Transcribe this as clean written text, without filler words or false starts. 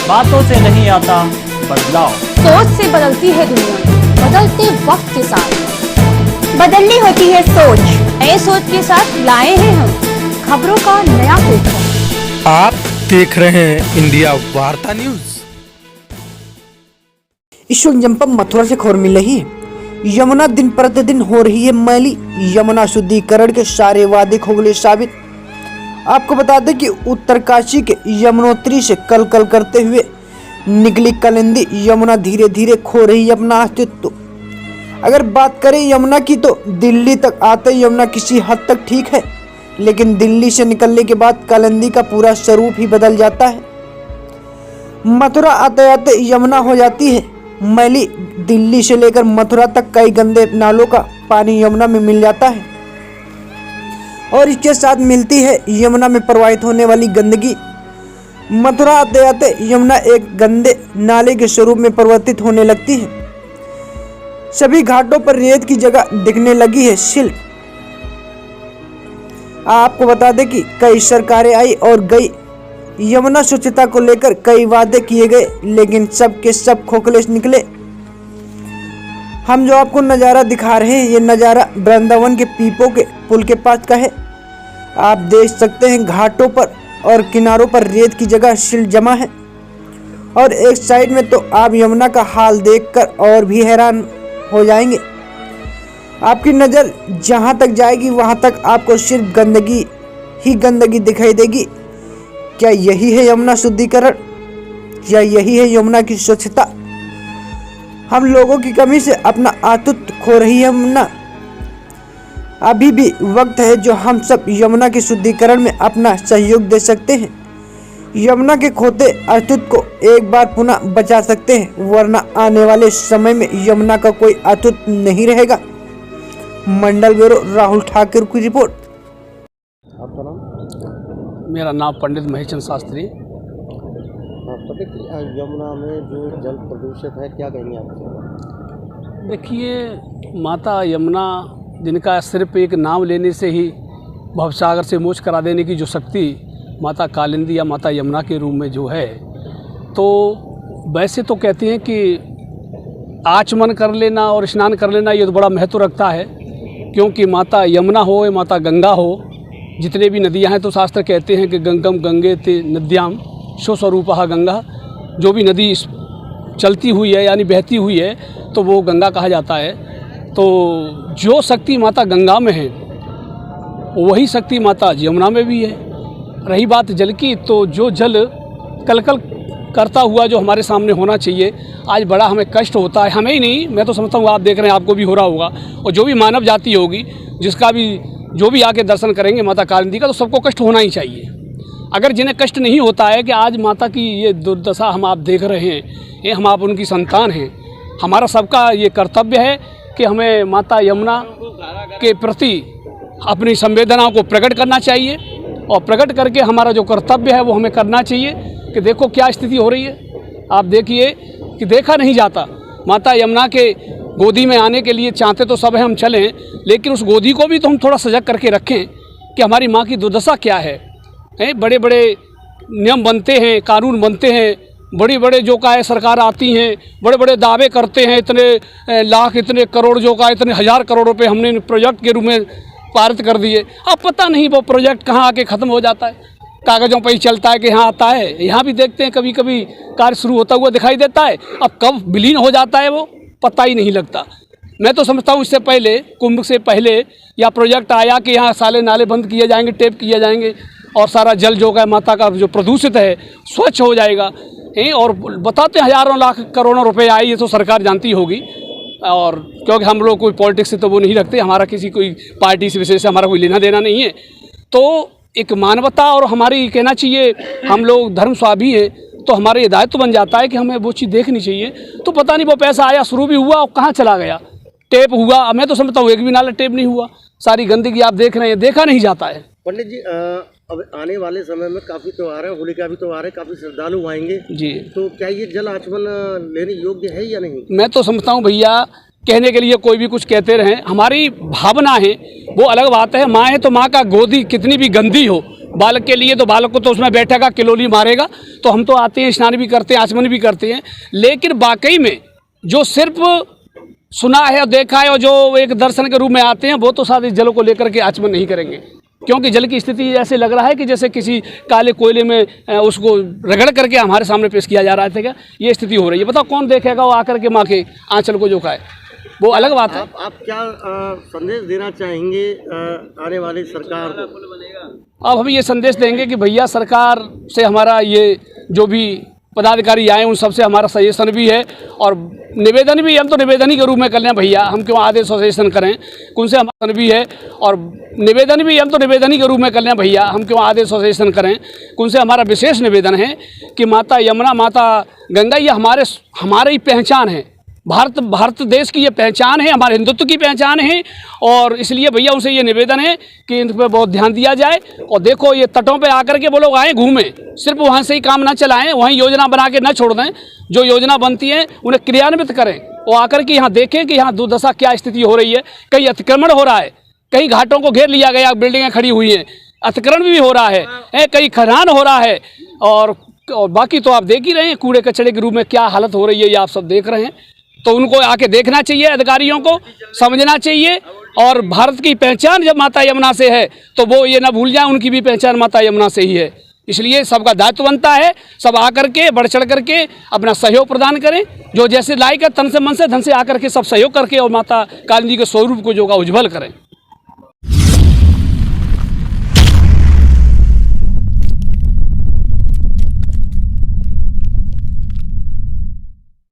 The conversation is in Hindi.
बातों से नहीं आता बदलाव। सोच से बदलती है दुनिया, बदलते वक्त के साथ बदलनी होती है सोच। नए सोच के साथ लाए हैं हम खबरों का नया पेपर। आप देख रहे हैं इंडिया वार्ता न्यूज। इस वक्त जनपद मथुरा से खबर मिल रही है, यमुना दिन प्रतिदिन हो रही है मैली। यमुना शुद्धिकरण के सारे वादे खोखले साबित। आपको बता दें कि उत्तरकाशी के यमुनोत्री से कल करते हुए निकली कालिंदी यमुना धीरे धीरे खो रही है अपना अस्तित्व। अगर बात करें यमुना की तो दिल्ली तक आते यमुना किसी हद तक ठीक है, लेकिन दिल्ली से निकलने के बाद कालिंदी का पूरा स्वरूप ही बदल जाता है। मथुरा आते आते यमुना हो जाती है मैली। दिल्ली से लेकर मथुरा तक कई गंदे नालों का पानी यमुना में मिल जाता है और इसके साथ मिलती है यमुना में प्रवाहित होने वाली गंदगी। मथुरा आते आते यमुना एक गंदे नाले के स्वरूप में परिवर्तित होने लगती है। सभी घाटों पर रेत की जगह दिखने लगी है शिल्प। आपको बता दें कि कई सरकारें आई और गई, यमुना स्वच्छता को लेकर कई वादे किए गए, लेकिन सब के सब खोखले निकले। हम जो आपको नज़ारा दिखा रहे हैं, ये नज़ारा वृंदावन के पीपो के पुल के पास का है। आप देख सकते हैं घाटों पर और किनारों पर रेत की जगह शिल जमा है और एक साइड में तो आप यमुना का हाल देखकर और भी हैरान हो जाएंगे। आपकी नज़र जहाँ तक जाएगी वहाँ तक आपको सिर्फ गंदगी ही गंदगी दिखाई देगी। क्या यही है यमुना शुद्धिकरण? क्या यही है यमुना की स्वच्छता? हम लोगों की कमी से अपना अस्तित्व खो रही है यमुना। अभी भी वक्त है जो हम सब यमुना के शुद्धिकरण में अपना सहयोग दे सकते हैं। यमुना के खोते अस्तित्व को एक बार पुनः बचा सकते हैं, वरना आने वाले समय में यमुना का कोई अस्तित्व नहीं रहेगा। मंडल ब्यूरो राहुल ठाकुर की रिपोर्ट। आपका नाम? मेरा नाम पंडित महेशचंद शास्त्री। यमुना में जो जल प्रदूषित है, क्या कहेंगे आप? देखिए, माता यमुना जिनका सिर्फ एक नाम लेने से ही भवसागर से मोक्ष करा देने की जो शक्ति माता कालिंदी या माता यमुना के रूप में जो है, तो वैसे तो कहते हैं कि आचमन कर लेना और स्नान कर लेना ये तो बड़ा महत्व रखता है, क्योंकि माता यमुना हो या माता गंगा हो, जितने भी नदियां हैं तो शास्त्र कहते हैं कि गंगम गंगे ते नद्याम स्वस्वरूपः गंगा। जो भी नदी चलती हुई है यानी बहती हुई है तो वो गंगा कहा जाता है। तो जो शक्ति माता गंगा में है वही शक्ति माता यमुना में भी है। रही बात जल की, तो जो जल कलकल करता हुआ जो हमारे सामने होना चाहिए, आज बड़ा हमें कष्ट होता है। हमें ही नहीं, मैं तो समझता हूँ आप देख रहे हैं, आपको भी हो रहा होगा, और जो भी मानव जाति होगी, जिसका भी जो भी आके दर्शन करेंगे माता कालिंदी का, तो सबको कष्ट होना ही चाहिए। अगर जिन्हें कष्ट नहीं होता है कि आज माता की ये दुर्दशा हम आप देख रहे हैं, ये हम आप उनकी संतान हैं, हमारा सबका ये कर्तव्य है कि हमें माता यमुना के प्रति अपनी संवेदनाओं को प्रकट करना चाहिए और प्रकट करके हमारा जो कर्तव्य है वो हमें करना चाहिए कि देखो क्या स्थिति हो रही है। आप देखिए कि देखा नहीं जाता। माता यमुना के गोदी में आने के लिए चाहते तो सब है हम चलें, लेकिन उस गोदी को भी तो हम थोड़ा सजग करके रखें कि हमारी माँ की दुर्दशा क्या है। बड़े बड़े नियम बनते हैं, कानून बनते हैं, बड़ी बड़े जो का है सरकार आती हैं, बड़े बड़े दावे करते हैं, इतने लाख इतने करोड़ जो का इतने हज़ार करोड़ रुपए हमने प्रोजेक्ट के रूप में पारित कर दिए। अब पता नहीं वो प्रोजेक्ट कहाँ आके ख़त्म हो जाता है। कागज़ों पर ही चलता है कि यहाँ आता है, यहाँ भी देखते हैं कभी कभी कार्य शुरू होता हुआ दिखाई देता है, अब कब विलीन हो जाता है वो पता ही नहीं लगता। मैं तो समझता हूँ इससे पहले, कुंभ से पहले या प्रोजेक्ट आया कि यहाँ साले नाले बंद किए जाएंगे, टेप किए जाएंगे और सारा जल जो है माता का जो प्रदूषित है स्वच्छ हो जाएगा। और बताते हज़ारों लाख करोड़ों रुपए आए, ये तो सरकार जानती होगी। और क्योंकि हम लोग कोई पॉलिटिक्स से तो वो नहीं रखते, हमारा किसी कोई पार्टी से विशेष हमारा कोई लेना देना नहीं है। तो एक मानवता और हमारी कहना चाहिए, हम लोग धर्म स्वाभी हैं, तो हमारे ये दायित्व बन जाता है कि हमें वो चीज़ देखनी चाहिए। तो पता नहीं वो पैसा आया, शुरू भी हुआ और कहाँ चला गया, टेप हुआ। मैं तो समझता हूँ एक भी नाला टेप नहीं हुआ, सारी गंदगी आप देख रहे हैं, देखा नहीं जाता है। पंडित जी, अब आने वाले समय में काफ़ी त्यौहार है, होली का भी त्यौहार है, काफ़ी श्रद्धालु आएंगे जी, तो क्या ये जल आचमन लेने योग्य है या नहीं? मैं तो समझता हूँ भैया, कहने के लिए कोई भी कुछ कहते रहें, हमारी भावना है वो अलग बात है। माँ है तो माँ का गोदी कितनी भी गंदी हो बालक के लिए, तो बालक को तो उसमें बैठेगा, किलोली मारेगा। तो हम तो आते हैं, स्नान भी करते हैं, आचमन भी करते हैं, लेकिन वाकई में जो सिर्फ सुना है और देखा है और जो एक दर्शन के रूप में आते हैं, वो तो साथ इस जल को लेकर के आचमन नहीं करेंगे, क्योंकि जल की स्थिति ऐसे लग रहा है कि जैसे किसी काले कोयले में उसको रगड़ करके हमारे सामने पेश किया जा रहा है। क्या ये स्थिति हो रही है? बताओ कौन देखेगा वो आकर के माँ के आंचल को जो खाए, वो अलग बात है। आप क्या संदेश देना चाहेंगे आने वाली सरकार को? अब हम ये संदेश देंगे कि भैया, सरकार से हमारा ये जो भी पदाधिकारी आए उन सबसे हमारा सजेशन भी है और निवेदन भी, हम तो निवेदन ही के रूप में कर लें भैया, हम क्यों आदेश और सजेशन करें, उनसे हमारा भी है। और निवेदन भी, हम तो निवेदन ही के रूप में कर लें भैया, हम क्यों आदेश और सजेशन करें, उनसे हमारा विशेष निवेदन है कि माता यमुना, माता गंगा, ये हमारे ही पहचान है। भारत देश की ये पहचान है, हमारे हिंदुत्व की पहचान है। और इसलिए भैया उनसे ये निवेदन है कि इन पर बहुत ध्यान दिया जाए। और देखो, ये तटों पे आकर के वो लोग आए घूमें, सिर्फ वहाँ से ही काम ना चलाएं, वहीं योजना बना के ना छोड़ दें, जो योजना बनती है उन्हें क्रियान्वित करें। वो आकर के यहाँ देखें कि यहाँ दुर्दशा क्या स्थिति हो रही है, कहीं अतिक्रमण हो रहा है, कहीं घाटों को घेर लिया गया, बिल्डिंगें खड़ी हुई हैं, अतिक्रमण भी हो रहा है, कहीं खदान हो रहा है। और बाकी तो आप देख ही रहे हैं, कूड़े कचड़े के रूप में क्या हालत हो रही है, ये आप सब देख रहे हैं। तो उनको आके देखना चाहिए, अधिकारियों को समझना चाहिए। और भारत की पहचान जब माता यमुना से है तो वो ये ना भूल जाए, उनकी भी पहचान माता यमुना से ही है। इसलिए सबका दायित्व बनता है, सब आकर के बढ़ चढ़ करके अपना सहयोग प्रदान करें, जो जैसे लायक है, तन से मन से धन से आकर के सब सहयोग करके और माता काली जी के स्वरूप को जो का उज्ज्वल करें।